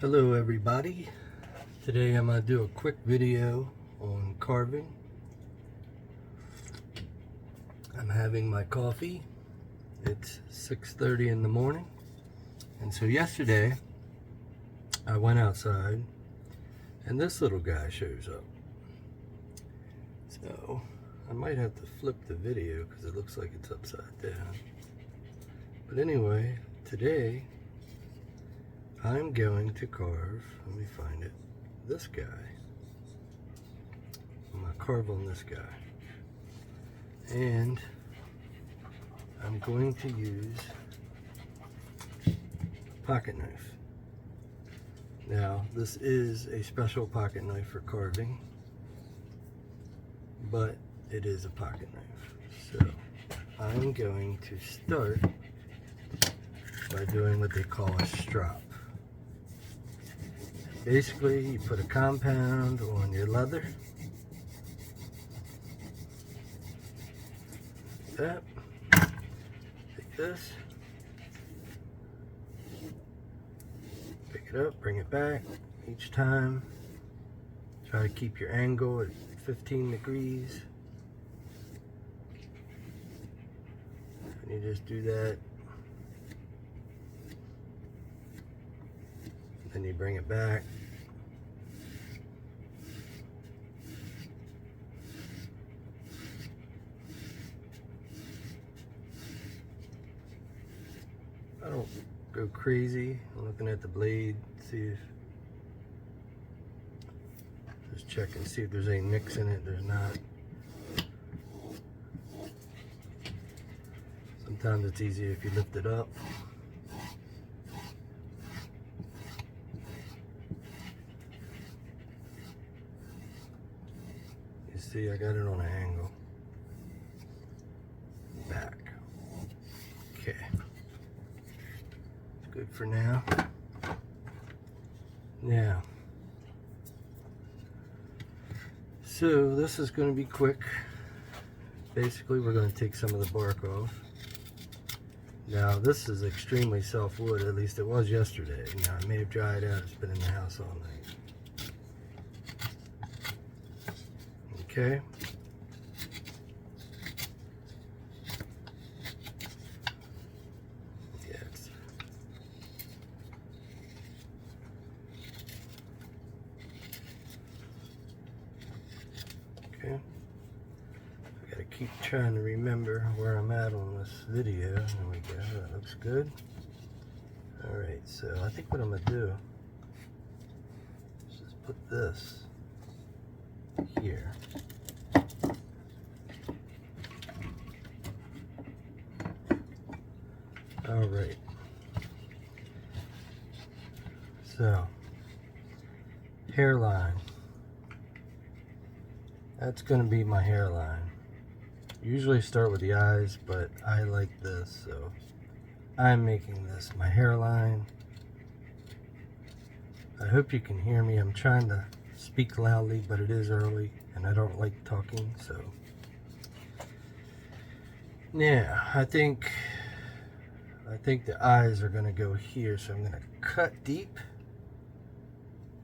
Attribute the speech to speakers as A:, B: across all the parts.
A: Hello everybody. Today I'm going to do a quick video on carving. I'm having my coffee. It's 6:30 in the morning. And so yesterday I went outside and this little guy shows up. So I might have to flip the video because it looks like it's upside down. But anyway, today I'm going to carve, let me find it, this guy. I'm going to carve on this guy. And I'm going to use a pocket knife. Now, this is a special pocket knife for carving, but it is a pocket knife. So I'm going to start by doing what they call a strop. Basically, you put a compound on your leather. That. Take this. Pick it up, bring it back. Each time, try to keep your angle at 15 degrees. And you just do that. Then you bring it back. I don't go crazy. I'm looking at the blade, see if, just check and see if there's any nicks in it. There's not. Sometimes it's easier if you lift it up. You see, I got it on an angle. Back. Okay. It's good for now. Now, so this is going to be quick. Basically, we're going to take some of the bark off. Now, this is extremely soft wood, at least it was yesterday. Now, it may have dried out. It's been in the house all night. Okay. Yes. Okay. I gotta keep trying to remember where I'm at on this video. There we go. That looks good. Alright, so I think what I'm gonna do is just put this here. All right. So, hairline. That's going to be my hairline. Usually start with the eyes, but I like this, so I'm making this my hairline. I hope you can hear me. I'm trying to speak loudly, but it is early and I don't like talking, so yeah, I think the eyes are going to go here, so I'm going to cut deep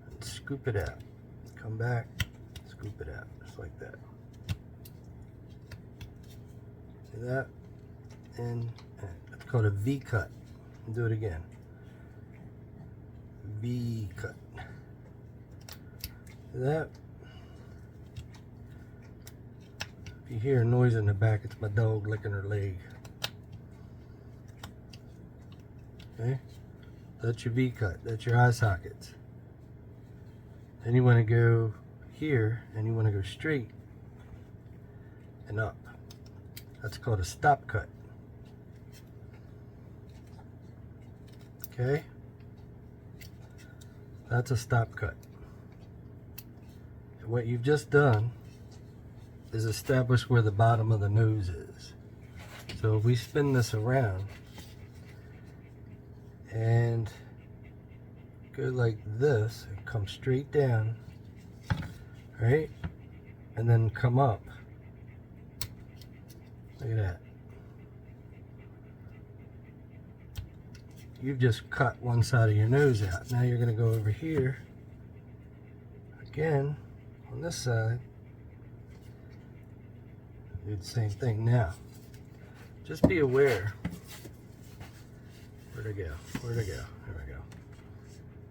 A: and scoop it out. Come back, scoop it out, just like that. See that? And it's called a V cut. Do it again. V cut. See that? If you hear a noise in the back, it's my dog licking her leg. Okay, that's your V cut, that's your eye sockets. Then you want to go here and you want to go straight and up. That's called a stop cut. Okay, that's a stop cut. And what you've just done is establish where the bottom of the nose is. So if we spin this around and go like this and come straight down, right, and then come up. Look at that. you've just cut one side of your nose out. Now you're going to go over here again on this side, do the same thing. Now just be aware, where'd it go, where'd it go, there we go,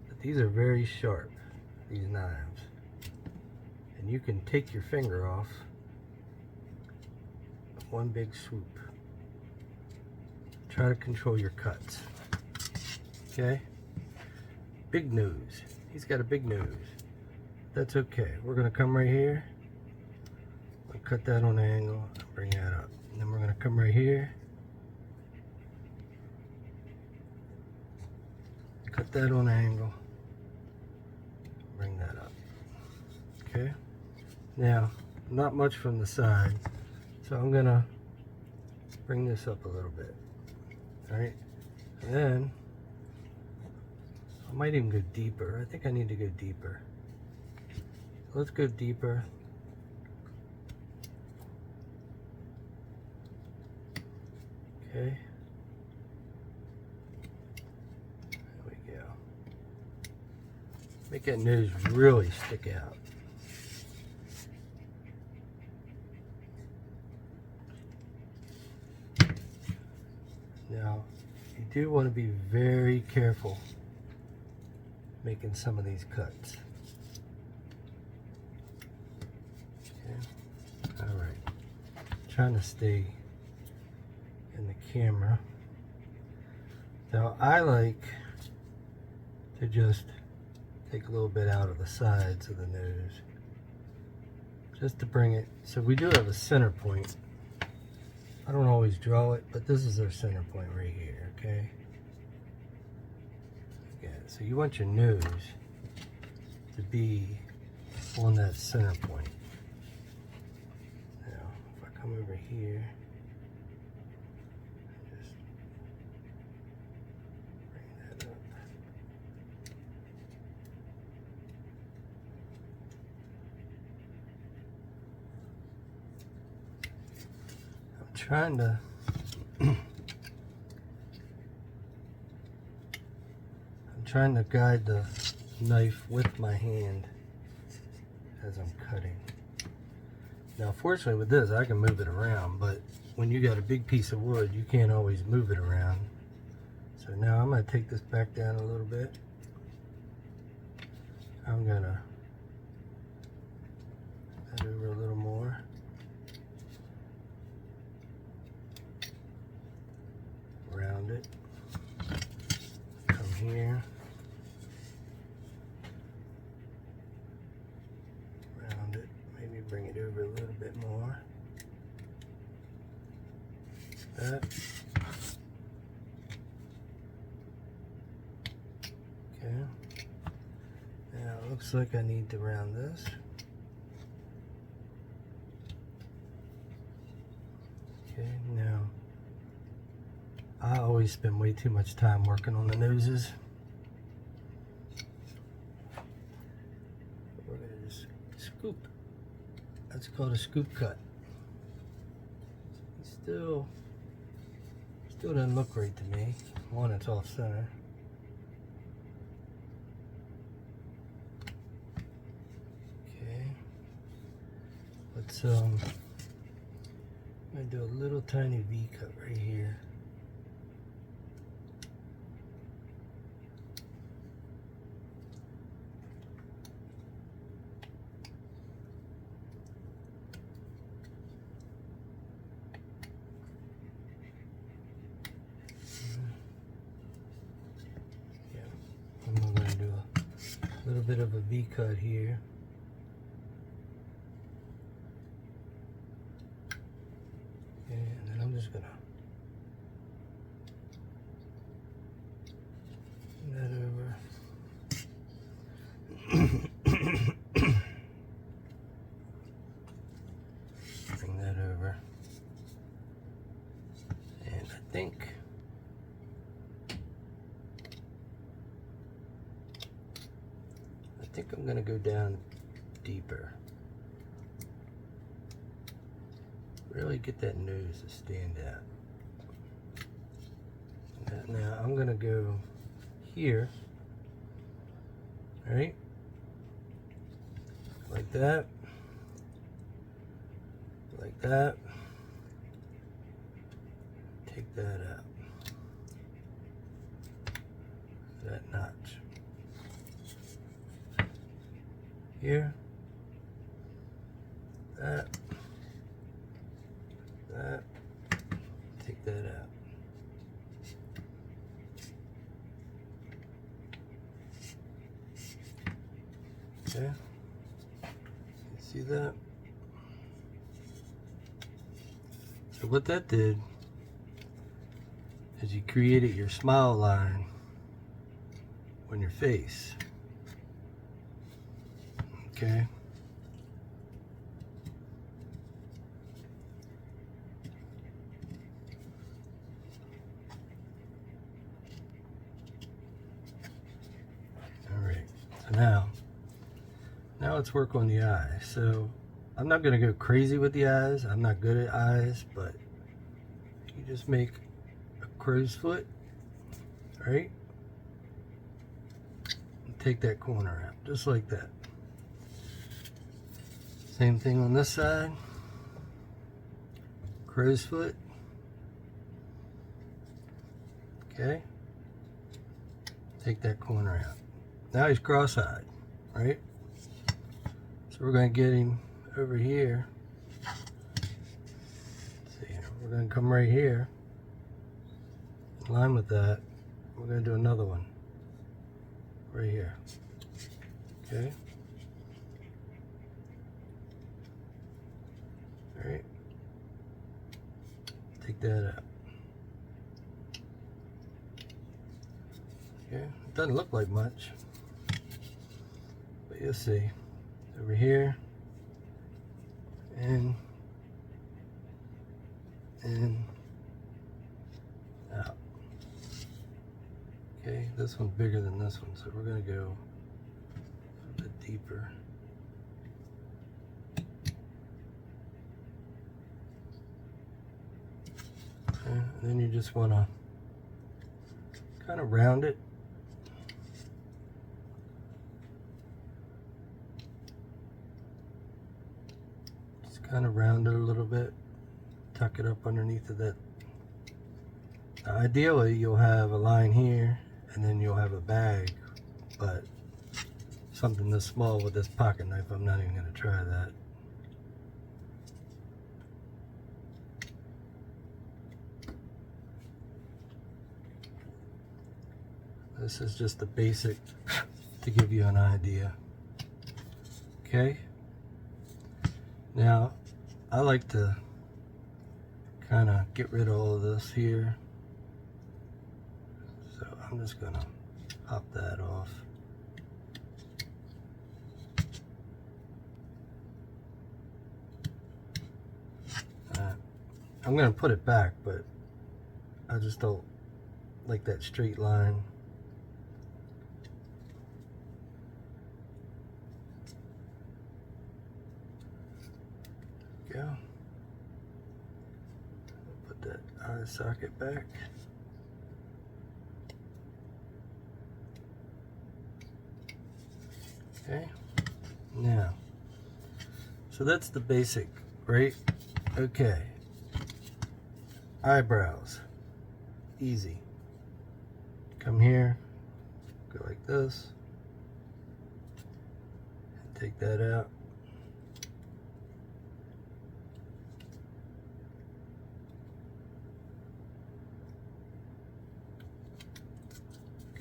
A: but these are very sharp, these knives, and you can take your finger off one big swoop. Try to control your cuts. Okay? Big nose. He's got a big nose. That's okay. We're going to come right here. We'll cut that on an angle and bring that up. And then we're going to come right here. Cut that on an angle. Bring that up. Okay? Now, not much from the side. So I'm going to bring this up a little bit. Alright? And then I might even go deeper. I think I need to go deeper. Let's go deeper. Okay. There we go. Make that nose really stick out. Now, you do want to be very careful making some of these cuts. Okay. All right. Trying to stay in the camera. Now, I like to just take a little bit out of the sides of the nose, just to bring it. So we do have a center point. I don't always draw it, but this is our center point right here, okay? Yeah, so you want your nose to be on that center point. Now, if I come over here, just bring that up. Trying to I'm trying to guide the knife with my hand as I'm cutting. Now fortunately with this I can move it around, but when you got a big piece of wood you can't always move it around. So now I'm going to take this back down a little bit. I'm going to that over a little more. Round it, come here, round it, maybe bring it over a little bit more, that, okay, now it looks like I need to round this, okay, now I always spend way too much time working on the noses. We're going to just scoop. That's called a scoop cut. Still doesn't look right to me. One, it's off center. Okay. Let's I'm going to do a little tiny V cut right here. A little bit of a V cut here. And then I'm just gonna bring that over. Bring that over. And I think I'm going to go down deeper. Really get that nose to stand out. Now I'm gonna go here, right? Like that. Like that. Take that out. That notch. Here. That. That. Take that out. Okay. You see that? So what that did is you created your smile line on your face. Okay. All right. So now let's work on the eyes. So I'm not going to go crazy with the eyes. I'm not good at eyes, but you just make a crow's foot, right? And take that corner out, just like that. Same thing on this side. Crow's foot. Okay. Take that corner out. Now he's cross-eyed, right? So we're going to get him over here. Let's see here. We're going to come right here. In line with that, we're going to do another one. Right here. Okay. Alright. Take that out. Okay. It doesn't look like much, but you'll see. Over here. In. Out. Okay, this one's bigger than this one, so we're going to go a bit deeper. Okay, and then you just want to kind of round it. Just kind of round it a little bit. Tuck it up underneath of that. Now, ideally, you'll have a line here, and then you'll have a bag, but something this small with this pocket knife, I'm not even going to try that. This is just the basic to give you an idea. Okay? Now, I like to kind of get rid of all of this here. So I'm just going to pop that off. I'm going to put it back, but I just don't like that straight line. Go. Put that eye socket back. Okay. Now, so that's the basic, right? Okay. Eyebrows. Easy. Come here. Go like this. Take that out.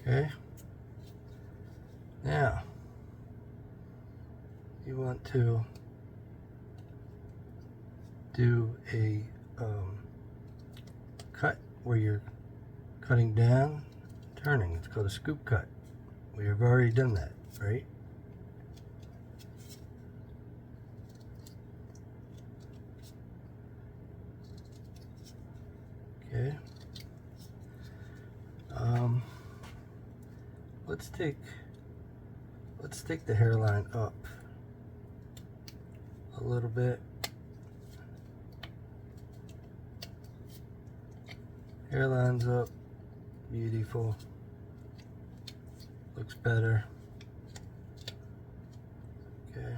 A: Okay. Now, you want to do a cut where you're cutting down, turning. It's called a scoop cut. We have already done that, right? Okay. Let's take the hairline up a little bit. Hairline's up. Beautiful. Looks better. Okay.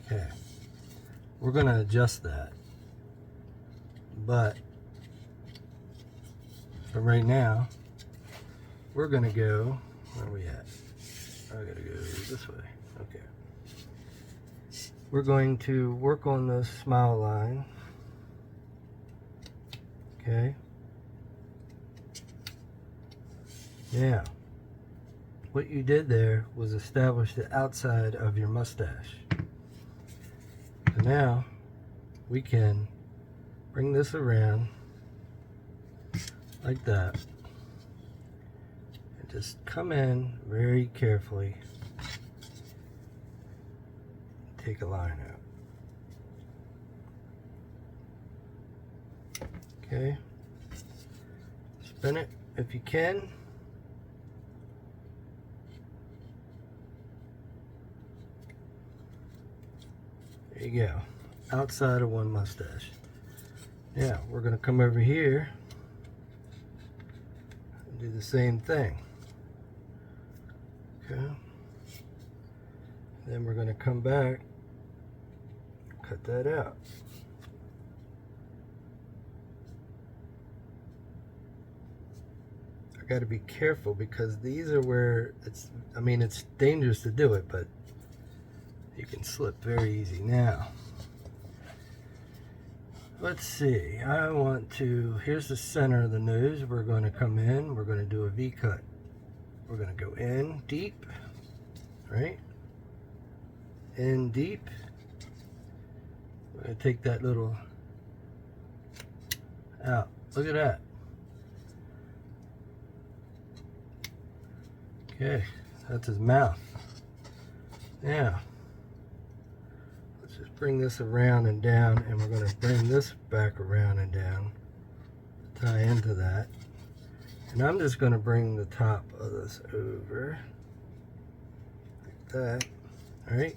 A: Okay. We're going to adjust that. But for right now, we're going to go, where are we at? I got to go this way. Okay. We're going to work on the smile line. Okay. Now, what you did there was establish the outside of your mustache. So now we can bring this around like that and just come in very carefully. Take a line out. Okay. Spin it if you can. There you go. Outside of one mustache. Now we're going to come over here and do the same thing. Okay. Then we're going to come back, cut that out. I got to be careful because these are where it's, I mean, it's dangerous to do it, but you can slip very easy. Now, let's see. I want to, here's the center of the nose. We're going to come in. We're going to do a V cut. We're going to go in deep, right? In deep. We're going to take that little out. Look at that. Okay, that's his mouth. Now, let's just bring this around and down, and we're going to bring this back around and down, tie into that. And I'm just going to bring the top of this over, like that, all right?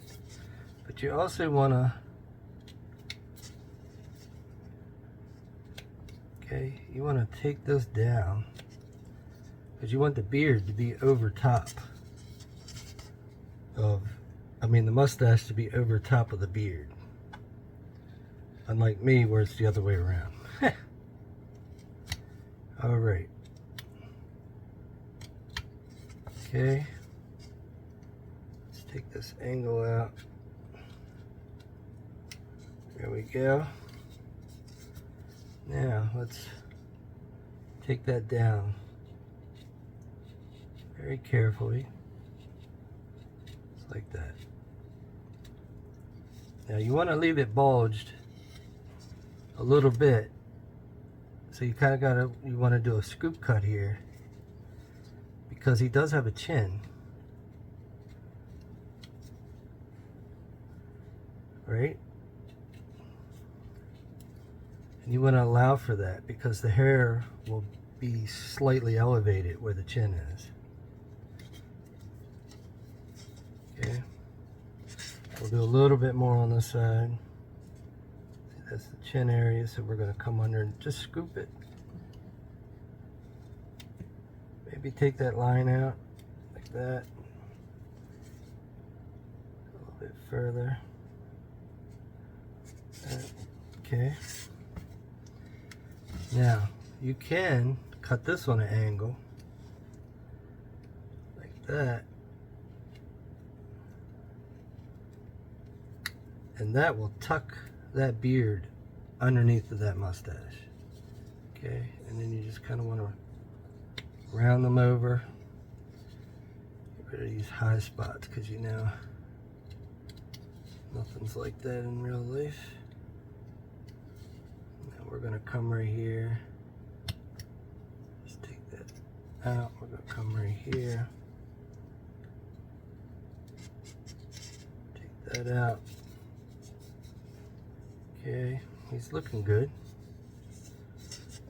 A: But you also want to, okay, you want to take this down, because you want the beard to be over top of, I mean the mustache to be over top of the beard. Unlike me where it's the other way around. Alright. Okay. Let's take this angle out. There we go. Now let's take that down very carefully. Just like that. Now you want to leave it bulged a little bit. So you kind of got to, you want to do a scoop cut here because he does have a chin. Right? And you want to allow for that because the hair will be slightly elevated where the chin is. Okay. We'll do a little bit more on this side. See, that's the chin area, so we're going to come under and just scoop it. Maybe take that line out like that. A little bit further. Okay. Now, you can cut this on an angle like that. And that will tuck that beard underneath of that mustache. Okay, and then you just kind of want to round them over. Get rid of these high spots because you know nothing's like that in real life. Now we're going to come right here. Just take that out. We're going to come right here. Take that out. Okay, he's looking good.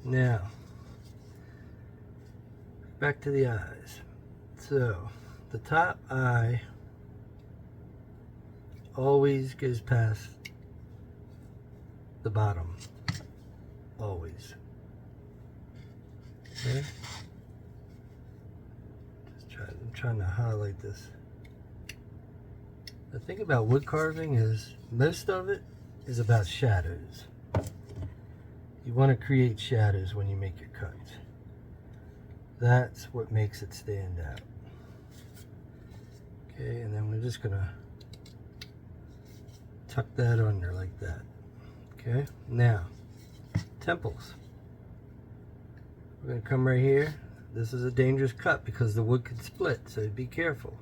A: Now, back to the eyes. So, the top eye always goes past the bottom, always. Okay? I'm trying to highlight this. The thing about wood carving is most of it is about shadows. You want to create shadows when you make your cuts. That's what makes it stand out. Okay, and then we're just gonna tuck that under like that. Okay, now temples. We're gonna come right here. This is a dangerous cut because the wood could split, so be careful.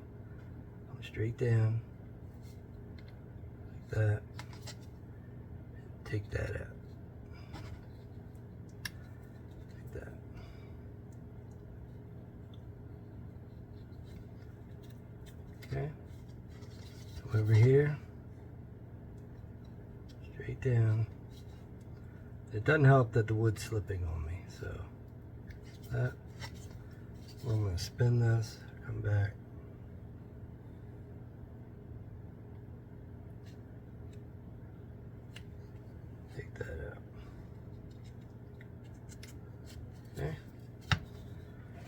A: Come straight down like that. Take that out. Like that. Okay. So over here, straight down. It doesn't help that the wood's slipping on me, so that. I'm going to spin this, come back. Take that out. Okay.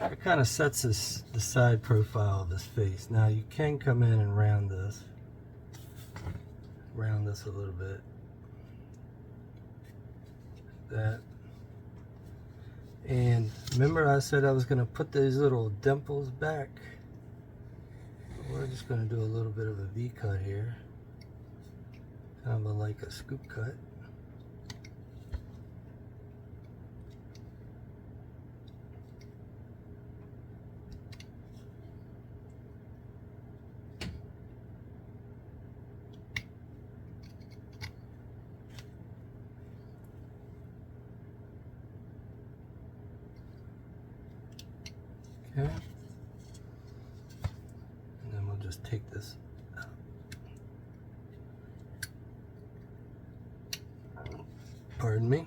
A: It kind of sets this, the side profile of his face. Now you can come in and round this a little bit. That. And remember I said I was going to put these little dimples back. We're just going to do a little bit of a V cut here. Kind of like a scoop cut. Okay, and then we'll just take this out. Pardon me.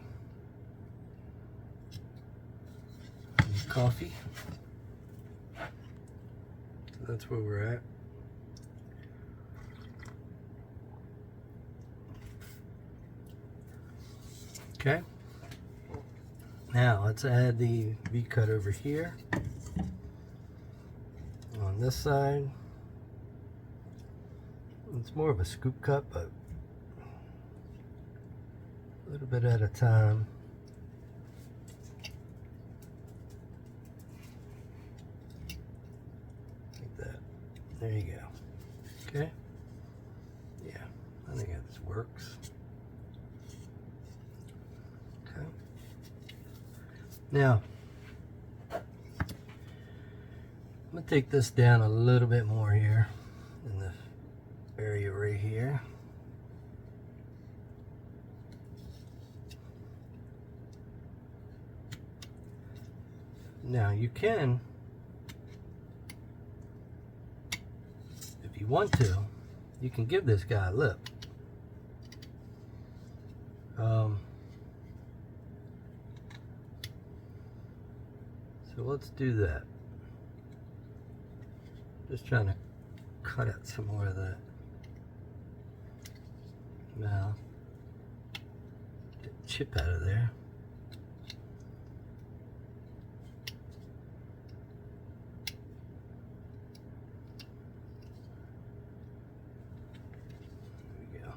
A: I need coffee. So that's where we're at. Okay. Now let's add the V cut over here. On this side, it's more of a scoop cut, but a little bit at a time. Like that. There you go. Okay? Yeah, I think this works. Okay. Now, I'm going to take this down a little bit more here in the area right here. Now you can, if you want to, you can give this guy a lip. So let's do that. Just trying to cut out some more of that mouth. Get the chip out of there. There we go.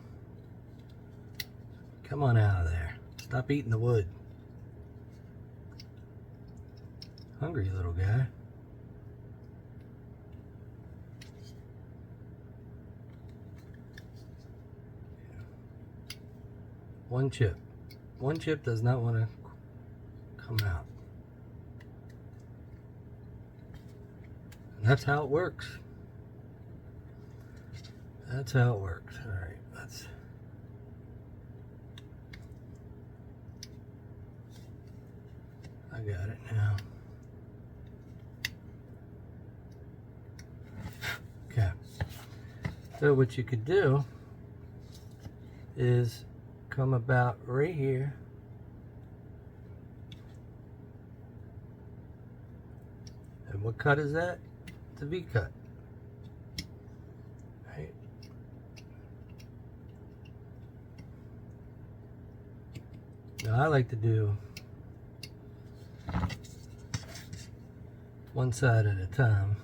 A: Come on out of there. Stop eating the wood. Hungry little guy. One chip. One chip does not want to come out. And that's how it works. That's how it works. Alright, let's... I got it now. Okay. So what you could do is come about right here and what cut is that? It's a V cut, right? Now I like to do one side at a time.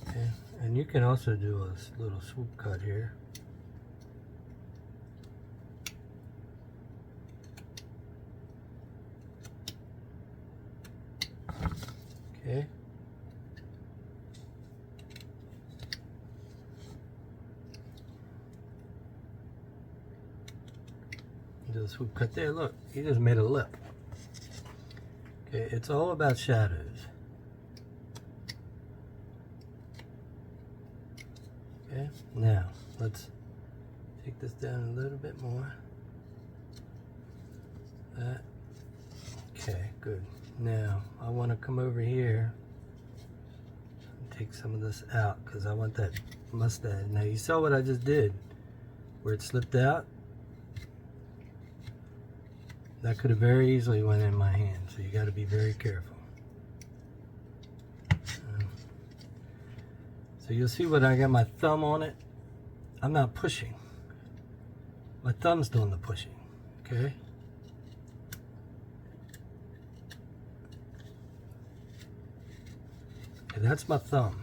A: Okay. And you can also do a little swoop cut here. Okay. Do a swoop cut there. Look, he just made a lip. Okay, it's all about shadows. Okay, now let's take this down a little bit more. That. Okay, good. Now I want to come over here and take some of this out because I want that mustache. Now you saw what I just did where it slipped out. That could have very easily went in my hand, so you got to be very careful. So you'll see when I got my thumb on it, I'm not pushing. My thumb's doing the pushing, okay? Okay, that's my thumb.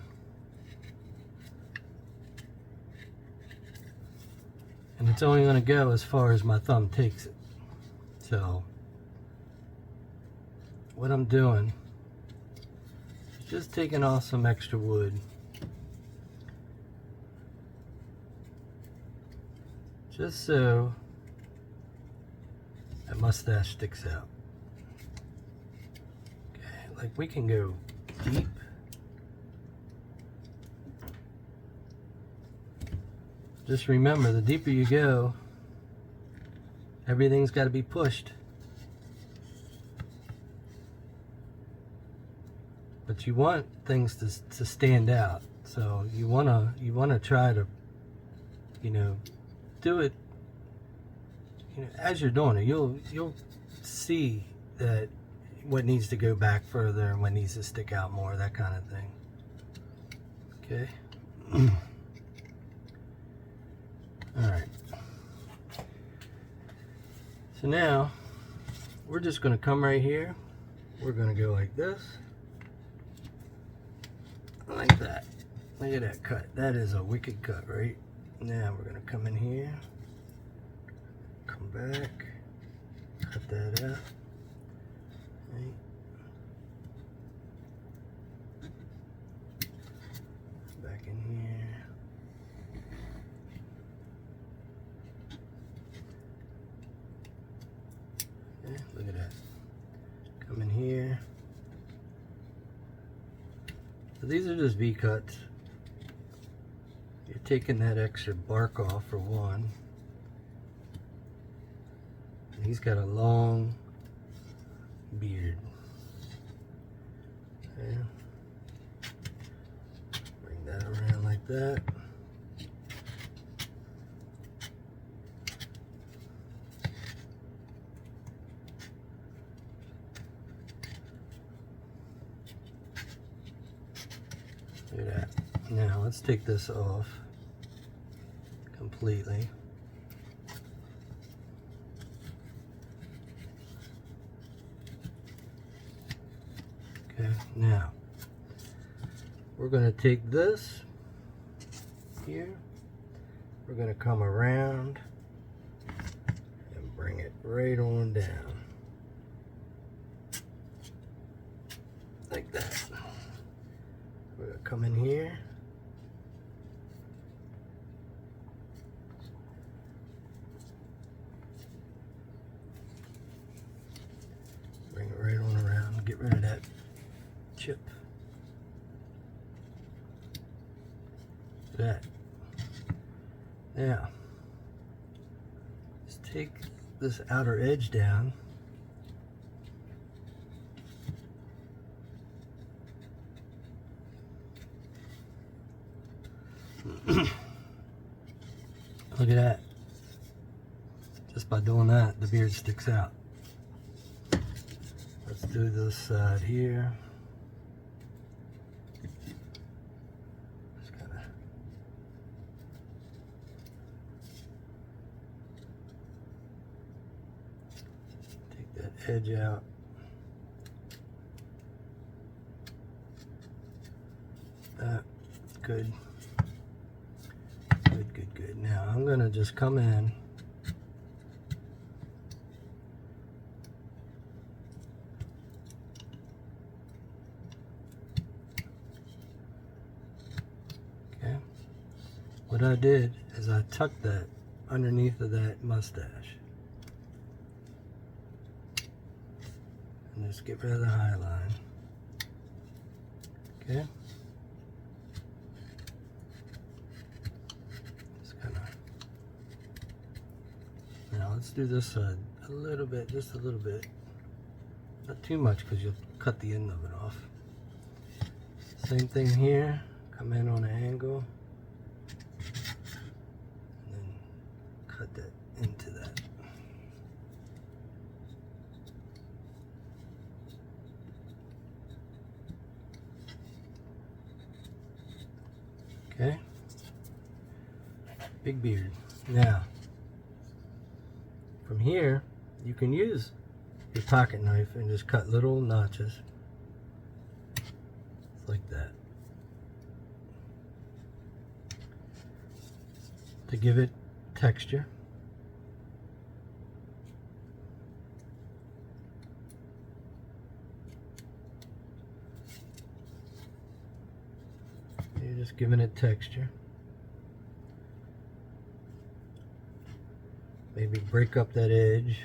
A: And it's only going to go as far as my thumb takes it. So, what I'm doing is just taking off some extra wood. Just so that mustache sticks out. Okay, like we can go deep. Just remember, the deeper you go, everything's got to be pushed. But you want things to stand out. So you wanna try to, you know, do it. You know, as you're doing it, you'll see that what needs to go back further and what needs to stick out more, that kind of thing. Okay. All right. So now we're just going to come right here. We're going to go like this, like that. Look at that cut. That is a wicked cut, right? Now we're going to come in here, come back, cut that out. Right. Back in here. Okay, look at that. Come in here. So these are just V-cuts. You're taking that extra bark off for one. And he's got a long beard. Okay. Bring that around like that. Look at that. Now let's take this off completely. Okay, now we're going to take this here, we're going to come around and bring it right on down like that. We're going to come in here, bring it right on around, get rid of that chip. That. Now, let's take this outer edge down. Look at that. Just by doing that, the beard sticks out. Let's do this side here. Just kind of edge out. Good. Good. Now I'm gonna just come in. Okay. What I did is I tucked that underneath of that mustache. And just get rid of the high line. Okay. Now let's do this side a little bit, just a little bit. Not too much because you'll cut the end of it off. Same thing here. Come in on an angle. And then cut that into that. Okay. Big beard. Now, from here, you can use your pocket knife and just cut little notches like that to give it texture. You're just giving it texture. Maybe break up that edge.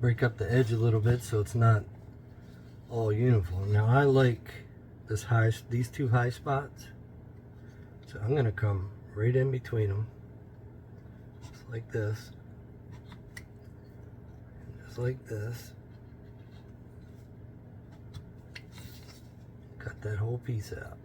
A: Break up the edge a little bit so it's not all uniform. Now I like these two high spots, so I'm gonna come right in between them, just like this, and just like this. Cut that whole piece out.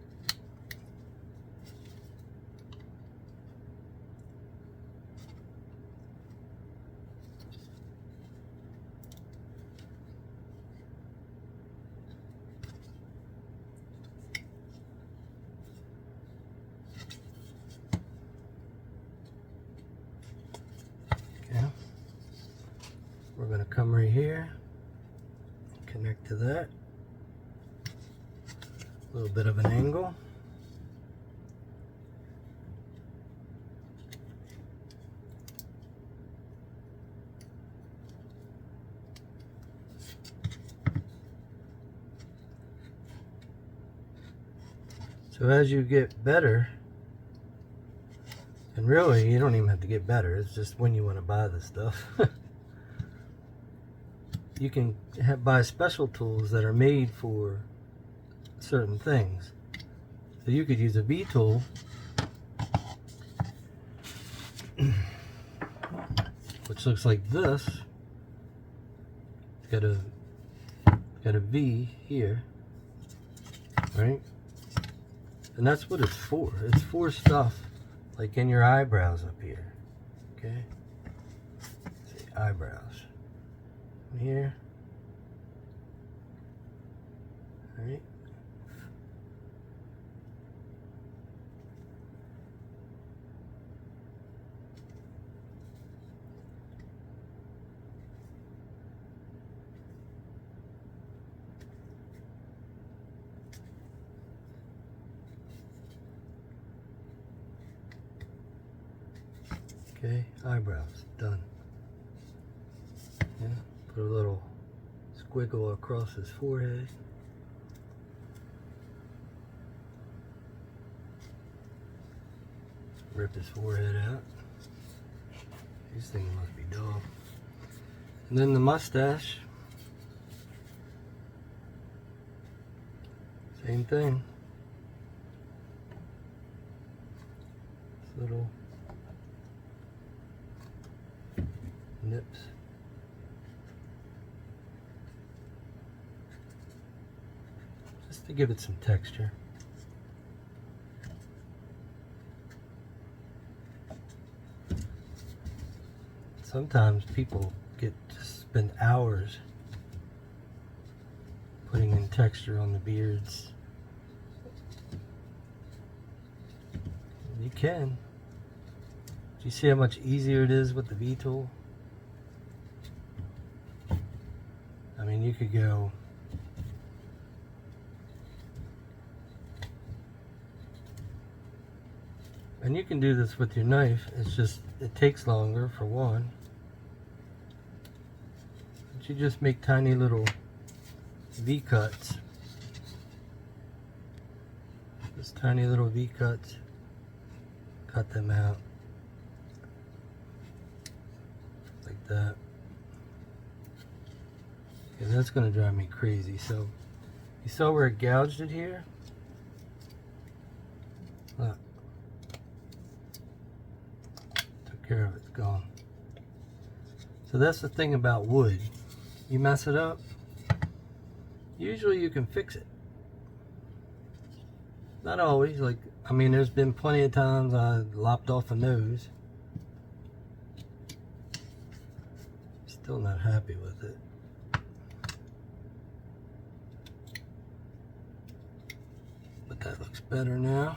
A: We're going to come right here and connect to that. A little bit of an angle. So as you get better, and really you don't even have to get better, it's just when you want to buy this stuff. You can buy special tools that are made for certain things. So you could use a V tool which looks like this. Got a V here, right? And that's what it's for. It's for stuff like in your eyebrows up here. Okay? Let's see, eyebrows. Here. All right. Okay, eyebrows done. Yeah. Put a little squiggle across his forehead. Rip his forehead out. These things must be dull. And then the mustache. Same thing. This little nips. Just to give it some texture. Sometimes people spend hours putting in texture on the beards. You can. Do you see how much easier it is with the V tool? I mean, you could go and you can do this with your knife. It's just, it takes longer for one. But you just make tiny little V cuts. Just tiny little V cuts. Cut them out. Like that. Okay, that's going to drive me crazy. So, you saw where it gouged it here? Look. Took care of it. It's gone. So that's the thing about wood. You mess it up, usually you can fix it. Not always. Like, I mean, there's been plenty of times I lopped off a nose. Still not happy with it. But that looks better now.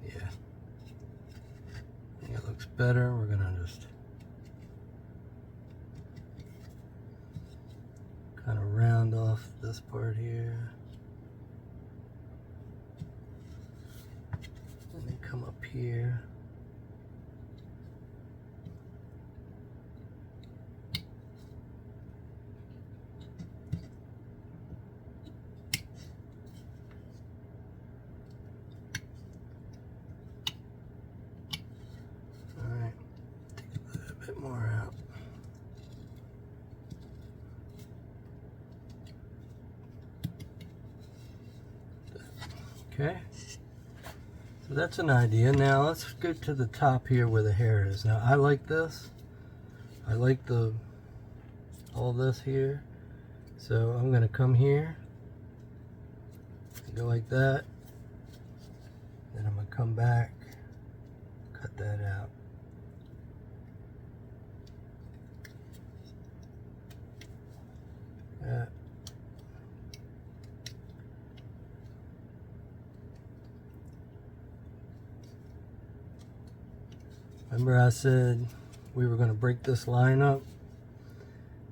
A: Yeah. I think it looks better. We're gonna just kind of round off this part here. And then come up here. Alright, take a little bit more out. Okay, so that's an idea. Now let's go to the top here where the hair is. Now I like this. I like all this here. So I'm gonna come here and go like that. Then I'm gonna come back, cut that out. That. Remember I said we were going to break this line up?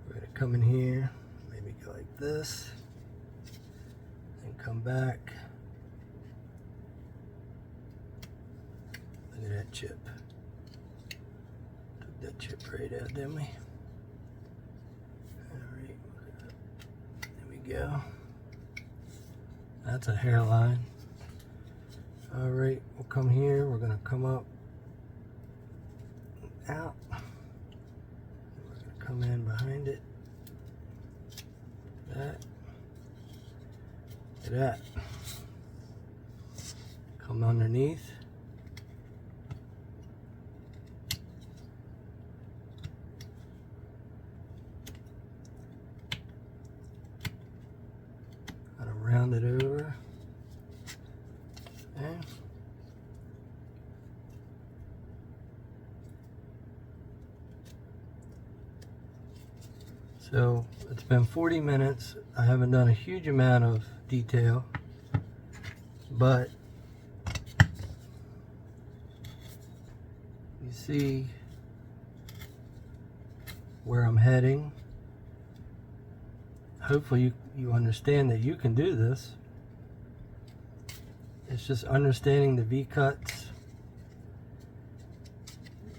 A: We're going to come in here, maybe go like this, and come back. Look at that chip. Took that chip right out, didn't we? Alright, there we go. That's a hairline. Alright, we'll come here, we're going to come up. Out. We're going to come in behind it. That. Look at that. Come underneath. Kind of round it over. Okay. So it's been 40 minutes. I haven't done a huge amount of detail, but you see where I'm heading. Hopefully you understand that you can do this. It's just understanding the V cuts,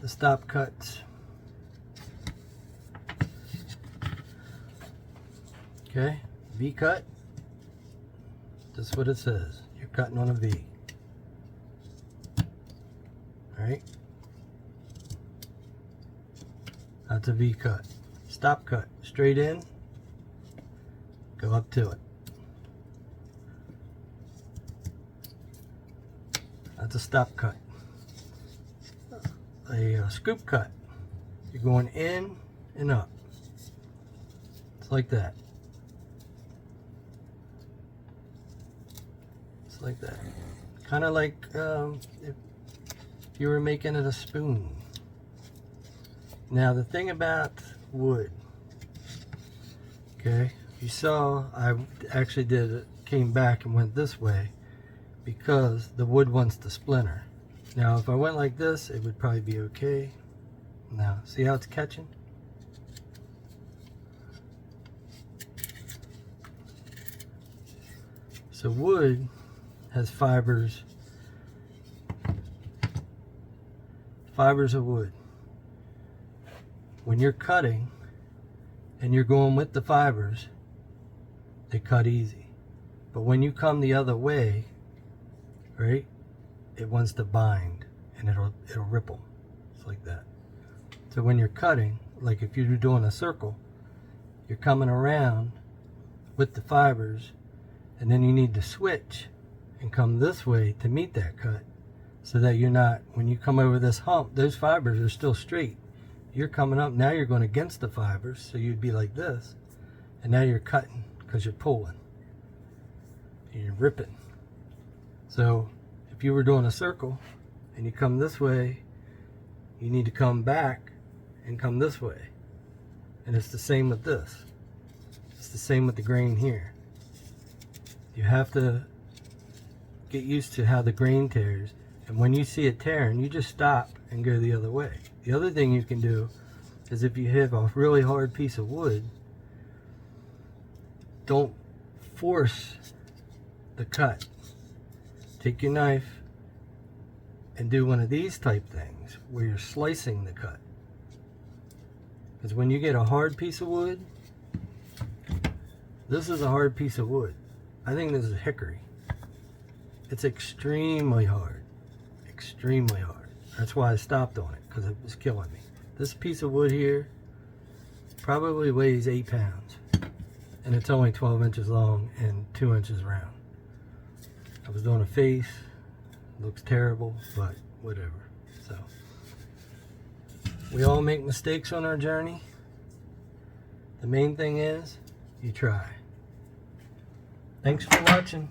A: the stop cuts. Okay, V cut. That's what it says. You're cutting on a V. Alright. That's a V cut. Stop cut. Straight in. Go up to it. That's a stop cut. A scoop cut. You're going in and up. It's like that. Like that, kind of like if you were making it a spoon. Now the thing about wood, okay, you saw I actually came back and went this way because the wood wants to splinter. Now if I went like this, it would probably be okay. Now see how it's catching? So wood has fibers of wood. When you're cutting and you're going with the fibers, they cut easy. But when you come the other way, right, it wants to bind and it'll ripple. It's like that. So when you're cutting, like if you're doing a circle, you're coming around with the fibers, and then you need to switch and come this way to meet that cut, so that you're not, when you come over this hump, those fibers are still straight. You're coming up, now you're going against the fibers, so you'd be like this, and now you're cutting because you're pulling and you're ripping. So if you were doing a circle and you come this way, you need to come back and come this way. And it's the same with this. It's the same with the grain here. You have to get used to how the grain tears, and when you see it tearing, you just stop and go the other way. The other thing you can do is, if you have a really hard piece of wood, don't force the cut. Take your knife and do one of these type things where you're slicing the cut. Because when you get a hard piece of wood, this is a hard piece of wood. I think this is hickory. It's extremely hard. Extremely hard. That's why I stopped on it, because it was killing me. This piece of wood here probably weighs 8 pounds. And it's only 12 inches long and 2 inches round. I was doing a face. Looks terrible, but whatever. So, we all make mistakes on our journey. The main thing is, you try. Thanks for watching.